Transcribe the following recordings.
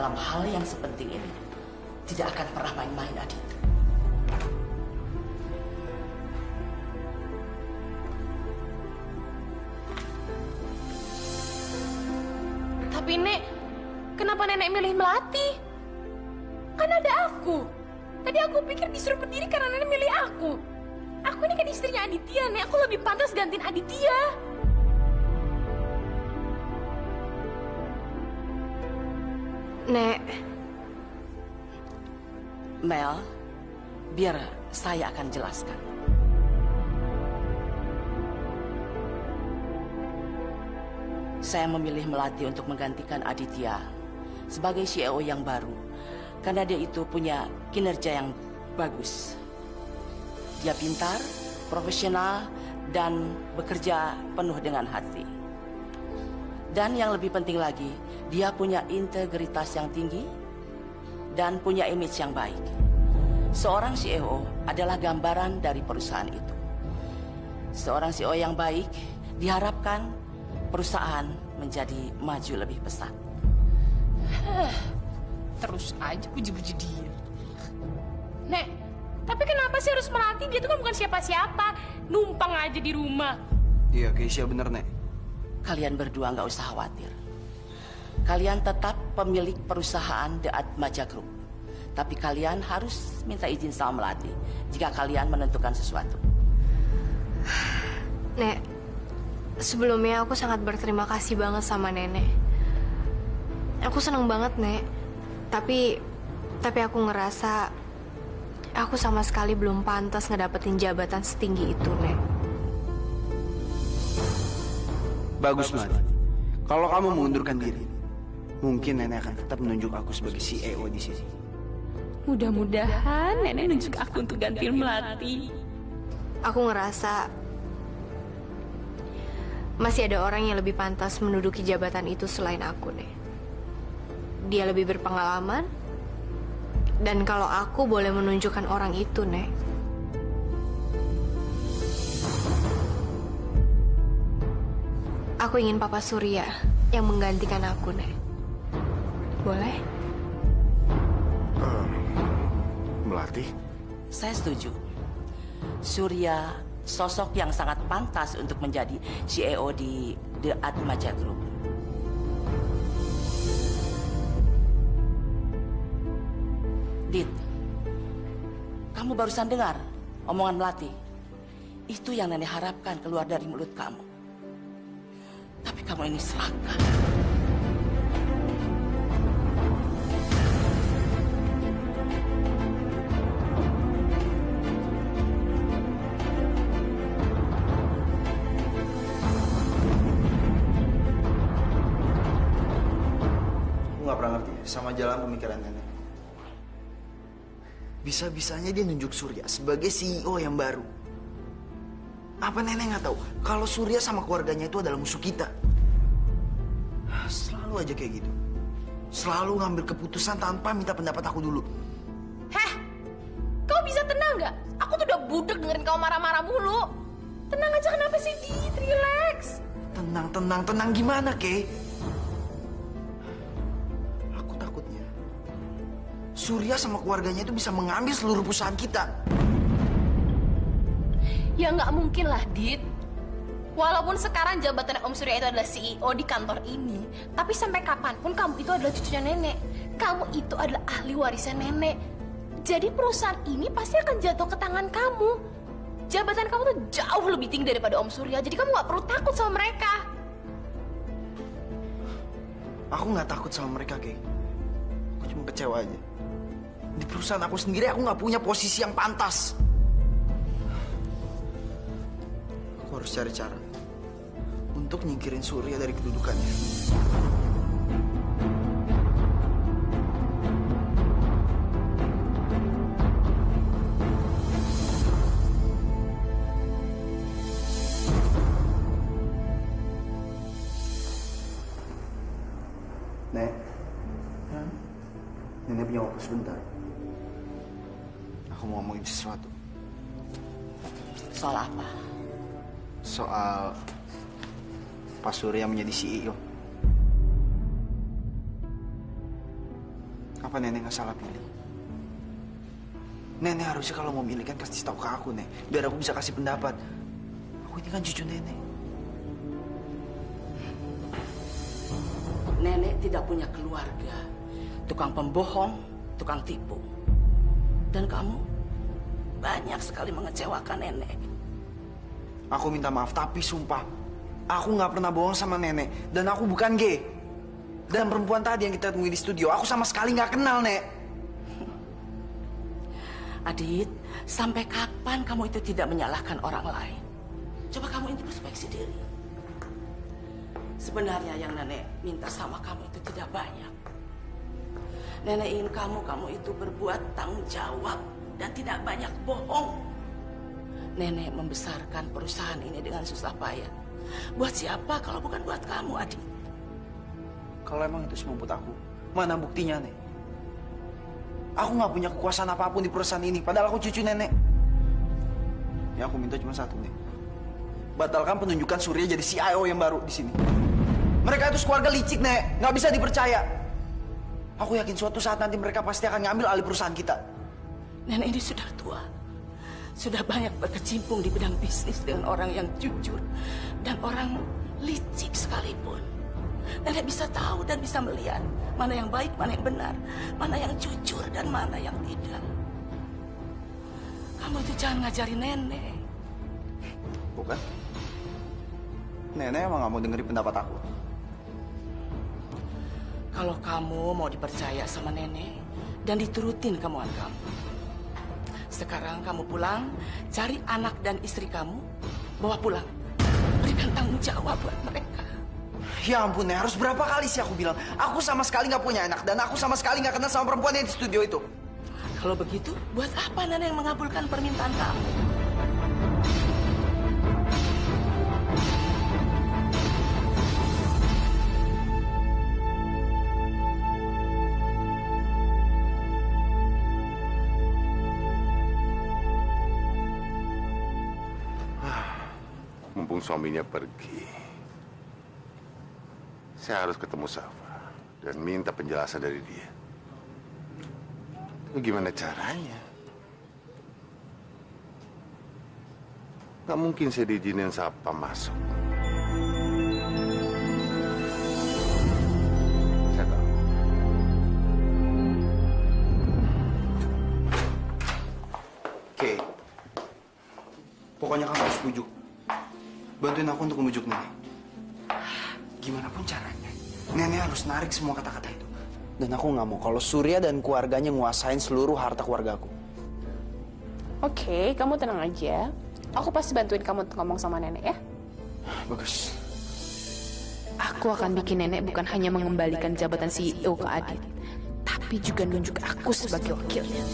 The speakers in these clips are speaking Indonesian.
dalam hal yang sepenting ini tidak akan pernah main-main, Adit. Tapi Nek, kenapa Nenek milih Melati? Kan ada aku. Tadi aku pikir disuruh berdiri karena Nenek milih aku. Aku ini kan istrinya Aditya, Nek. Aku lebih pantas gantiin Aditya. Nek. Mel, biar saya akan jelaskan. Saya memilih Melati untuk menggantikan Aditya sebagai CEO yang baru karena dia itu punya kinerja yang bagus. Dia pintar, profesional, dan bekerja penuh dengan hati. Dan yang lebih penting lagi, dia punya integritas yang tinggi dan punya image yang baik. Seorang CEO adalah gambaran dari perusahaan itu. Seorang CEO yang baik diharapkan perusahaan menjadi maju lebih pesat. Terus aja puji-puji dia. Nek, tapi kenapa sih harus Melati? Dia tuh kan bukan siapa-siapa. Numpang aja di rumah. Iya, Keisha bener, Nek. Kalian berdua nggak usah khawatir. Kalian tetap pemilik perusahaan The Atmaja Group. Tapi kalian harus minta izin sama Melati jika kalian menentukan sesuatu. Nek, sebelumnya aku sangat berterima kasih banget sama Nenek. Aku seneng banget, Nek. Tapi aku ngerasa aku sama sekali belum pantas ngedapetin jabatan setinggi itu, Nek. Bagus, Melati. Kalau kamu mengundurkan diri, mungkin Nenek akan tetap menunjuk aku sebagai CEO di sini. Mudah-mudahan Nenek nunjuk aku untuk gantiin Melati. Aku ngerasa masih ada orang yang lebih pantas menduduki jabatan itu selain aku, Nek. Dia lebih berpengalaman, dan kalau aku boleh menunjukkan orang itu, Nek, aku ingin Papa Surya yang menggantikan aku, Nek. Boleh? Melati? Saya setuju. Surya sosok yang sangat pantas untuk menjadi CEO di The Atmaja Group. Dit, kamu barusan dengar omongan Melati. Itu yang Nenek harapkan keluar dari mulut kamu. Tapi kamu ini serakah. Aku nggak pernah ngerti sama jalan pemikiran Nenek. Bisa-bisanya dia nunjuk Surya sebagai CEO yang baru. Apa Nenek nggak tahu kalau Surya sama keluarganya itu adalah musuh kita? Selalu aja kayak gitu. Selalu ngambil keputusan tanpa minta pendapat aku dulu. Heh, kau bisa tenang nggak? Aku tuh udah budek dengerin kau marah-marah mulu. Tenang aja, kenapa sih, Dit? Relax. Tenang gimana, Kay? Aku takutnya Surya sama keluarganya itu bisa mengambil seluruh perusahaan kita. Ya nggak mungkin lah, Dit. Walaupun sekarang jabatan Om Surya itu adalah CEO di kantor ini, tapi sampai kapanpun kamu itu adalah cucunya Nenek. Kamu itu adalah ahli warisan Nenek. Jadi perusahaan ini pasti akan jatuh ke tangan kamu. Jabatan kamu tuh jauh lebih tinggi daripada Om Surya, jadi kamu nggak perlu takut sama mereka. Aku nggak takut sama mereka, Kay. Aku cuma kecewa aja. Di perusahaan aku sendiri, aku nggak punya posisi yang pantas. Aku harus cari cara untuk nyingkirin Surya dari kedudukannya. Nek, Nenek punya waktu sebentar. Aku mau ngomongin sesuatu. Soal apa? Soal Pak Surya menjadi CEO. Apa nenek nggak salah pilih? Nenek harusnya kalau mau milih kan kasih tahu ke aku, Nek. Biar aku bisa kasih pendapat. Aku ini kan cucu nenek. Nenek tidak punya keluarga. Tukang pembohong, tukang tipu. Dan kamu banyak sekali mengecewakan nenek. Aku minta maaf, tapi sumpah. Aku nggak pernah bohong sama nenek. Dan aku bukan gay. Dan perempuan tadi yang kita temui di studio, aku sama sekali nggak kenal, Nek. Adit, sampai kapan kamu itu tidak menyalahkan orang lain? Coba kamu introspeksi diri. Sebenarnya yang nenek minta sama kamu itu tidak banyak. Nenek ingin kamu itu berbuat tanggung jawab dan tidak banyak bohong. Nenek membesarkan perusahaan ini dengan susah payah. Buat siapa kalau bukan buat kamu, Adit? Kalau emang itu semua buat aku, mana buktinya, Nek? Aku nggak punya kekuasaan apapun di perusahaan ini, padahal aku cucu nenek. Ya aku minta cuma satu, Nek. Batalkan penunjukan Surya jadi CIO yang baru di sini. Mereka itu keluarga licik, Nek. Nggak bisa dipercaya. Aku yakin suatu saat nanti mereka pasti akan ngambil alih perusahaan kita. Nenek ini sudah tua. Sudah banyak berkecimpung di bidang bisnis dengan orang yang jujur. Dan orang licik sekalipun. Nenek bisa tahu dan bisa melihat mana yang baik, mana yang benar, mana yang jujur dan mana yang tidak. Kamu itu jangan ngajarin nenek. Bukan? Nenek emang nggak mau dengerin pendapat aku. Kalau kamu mau dipercaya sama nenek dan diturutin kemauan kamu. Sekarang kamu pulang, cari anak dan istri kamu, bawa pulang. Berikan tanggung jawab buat mereka. Ya ampun, Nek. Harus berapa kali sih aku bilang? Aku sama sekali nggak punya anak. Dan aku sama sekali nggak kenal sama perempuan yang di studio itu. Kalau begitu, buat apa nenek mengabulkan permintaan kamu? Mumpung suaminya pergi, saya harus ketemu Safa dan minta penjelasan dari dia. Tapi gimana caranya? Gak mungkin saya diizinin Safa masuk. Saya tahu. Oke. Pokoknya kamu harus bujuk. Bantuin aku untuk membujuk nenek. Gimana pun caranya, nenek harus narik semua kata-kata itu. Dan aku nggak mau kalau Surya dan keluarganya nguasain seluruh harta keluargaku. Oke, kamu tenang aja. Aku pasti bantuin kamu untuk ngomong sama nenek ya. Bagus. Aku akan bikin nenek bukan hanya mengembalikan jabatan CEO ke Adit, tapi juga nunjuk aku sebagai wakilnya.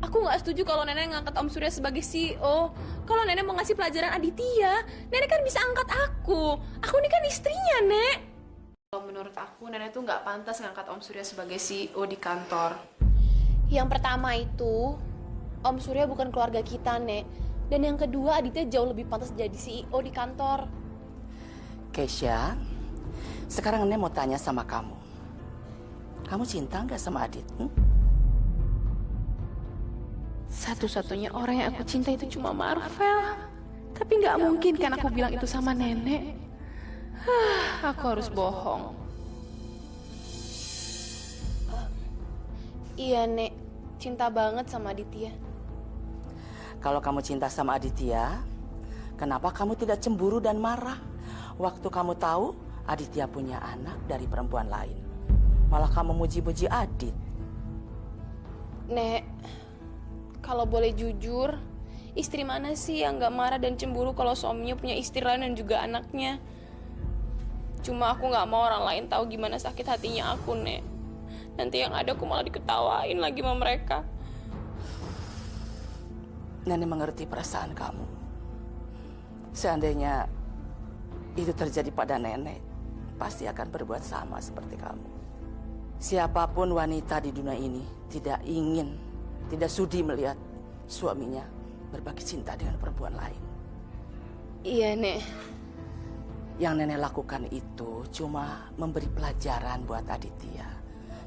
Aku nggak setuju kalau nenek ngangkat Om Surya sebagai CEO. Kalau nenek mau ngasih pelajaran Aditya, nenek kan bisa angkat aku. Aku ini kan istrinya, Nek. Kalau menurut aku, nenek tuh nggak pantas ngangkat Om Surya sebagai CEO di kantor. Yang pertama itu, Om Surya bukan keluarga kita, Nek. Dan yang kedua, Aditya jauh lebih pantas jadi CEO di kantor. Keisha, sekarang nenek mau tanya sama kamu. Kamu cinta nggak sama Adit? Satu-satunya orang yang aku cinta itu cuma Marvel. Tapi nggak mungkin kan aku bilang itu sama nenek. Aku harus bohong. Iya, Nek. Cinta banget sama Aditya. Kalau kamu cinta sama Aditya, kenapa kamu tidak cemburu dan marah waktu kamu tahu Aditya punya anak dari perempuan lain? Malah kamu muji-muji Adit. Nek, kalau boleh jujur, istri mana sih yang gak marah dan cemburu kalau suaminya punya istri lain dan juga anaknya? Cuma aku gak mau orang lain tahu gimana sakit hatinya aku, Nek. Nanti yang ada aku malah diketawain lagi sama mereka. Nenek mengerti perasaan kamu. Seandainya itu terjadi pada nenek, pasti akan berbuat sama seperti kamu. Siapapun wanita di dunia ini tidak sudi melihat suaminya berbagi cinta dengan perempuan lain. Iya, Nek. Yang nenek lakukan itu cuma memberi pelajaran buat Aditya.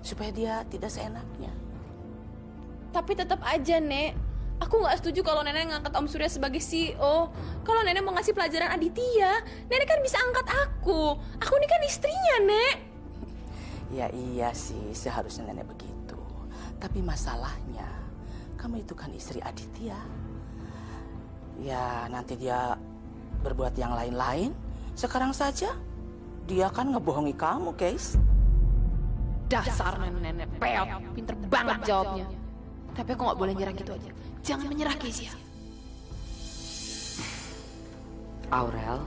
Supaya dia tidak seenaknya. Tapi tetap aja, Nek. Aku nggak setuju kalau nenek ngangkat Om Surya sebagai CEO. Kalau nenek mau ngasih pelajaran Aditya, nenek kan bisa angkat aku. Aku ini kan istrinya, Nek. Ya iya sih, seharusnya nenek begitu. Tapi masalahnya, kamu itu kan istri Aditya. Ya nanti dia berbuat yang lain-lain. Sekarang saja, dia kan ngebohongi kamu, Keis. Dasar nenek peot, pinter banget jawabnya. Tapi aku nggak boleh nyerah gitu aja. Jangan menyerah, Kezia. Aurel,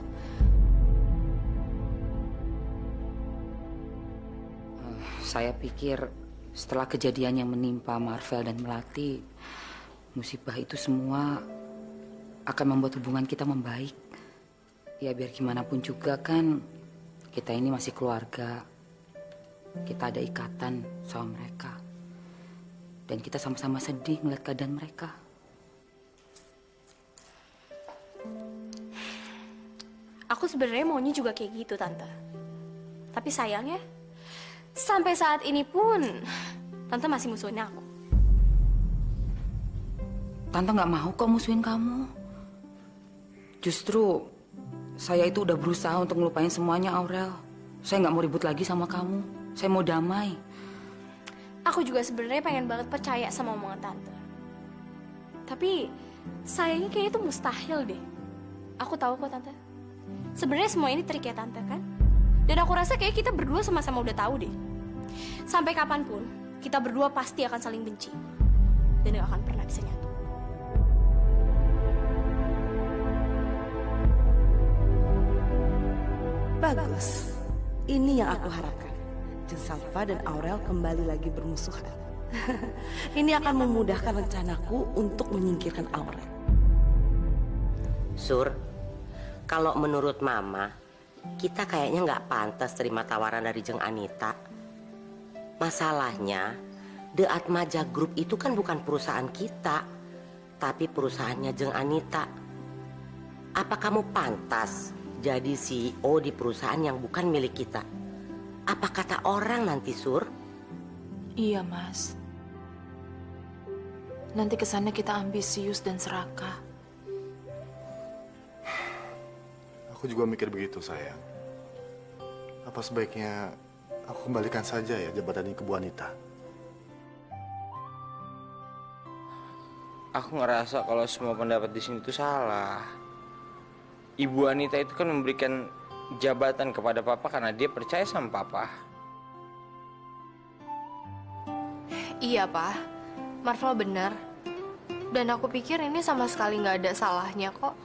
saya pikir setelah kejadian yang menimpa Marvel dan Melati, musibah itu semua akan membuat hubungan kita membaik. Ya biar gimana pun juga kan, kita ini masih keluarga. Kita ada ikatan sama mereka. Dan kita sama-sama sedih melihat keadaan mereka. Aku sebenarnya maunya juga kayak gitu, Tante. Tapi sayangnya, sampai saat ini pun, Tante masih musuhin aku. Tante nggak mau kok musuhin kamu. Justru, saya itu udah berusaha untuk ngelupain semuanya, Aurel. Saya nggak mau ribut lagi sama kamu. Saya mau damai. Aku juga sebenarnya pengen banget percaya sama omongan Tante. Tapi, sayangnya kayaknya itu mustahil deh. Aku tahu kok, Tante. Sebenarnya semua ini trik ya, Tante, kan? Dan aku rasa kayak kita berdua sama-sama udah tahu deh. Sampai kapanpun, kita berdua pasti akan saling benci. Dan gak akan pernah bisa nyatu. Bagus. Ini yang aku harapkan. Jeng Salva dan Aurel kembali lagi bermusuhan. Ini akan memudahkan rencanaku untuk menyingkirkan Aurel. Sur, kalau menurut Mama, kita kayaknya nggak pantas terima tawaran dari Jeng Anita. Masalahnya, The Atmaja Group itu kan bukan perusahaan kita, tapi perusahaannya Jeng Anita. Apa kamu pantas jadi CEO di perusahaan yang bukan milik kita? Apa kata orang nanti, Sur? Iya, Mas. Nanti kesannya kita ambisius dan serakah. Aku juga mikir begitu, sayang. Apa sebaiknya aku kembalikan saja ya jabatan ini ke Bu Anita? Aku ngerasa kalau semua pendapat di sini itu salah. Ibu Anita itu kan memberikan jabatan kepada Papa karena dia percaya sama Papa. Iya, Pak. Marvel benar. Dan aku pikir ini sama sekali nggak ada salahnya kok.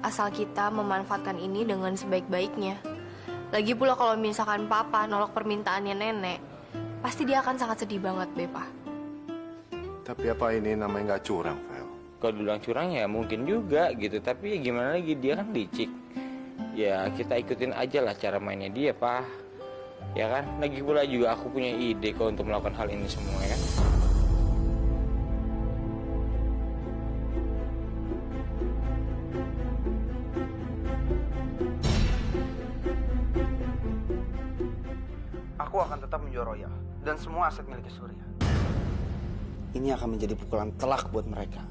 Asal kita memanfaatkan ini dengan sebaik-baiknya. Lagi pula kalau misalkan Papa nolak permintaannya nenek, pasti dia akan sangat sedih banget, Pak. Tapi apa ini namanya nggak curang, Vel? Kalau dibilang curang ya mungkin juga gitu. Tapi ya gimana lagi, dia kan licik. Ya kita ikutin aja lah cara mainnya dia, Pak. Ya kan? Lagi pula juga aku punya ide kok untuk melakukan hal ini semua, ya kan? Aku akan tetap menjual Royal dan semua aset milik Surya. Ini akan menjadi pukulan telak buat mereka.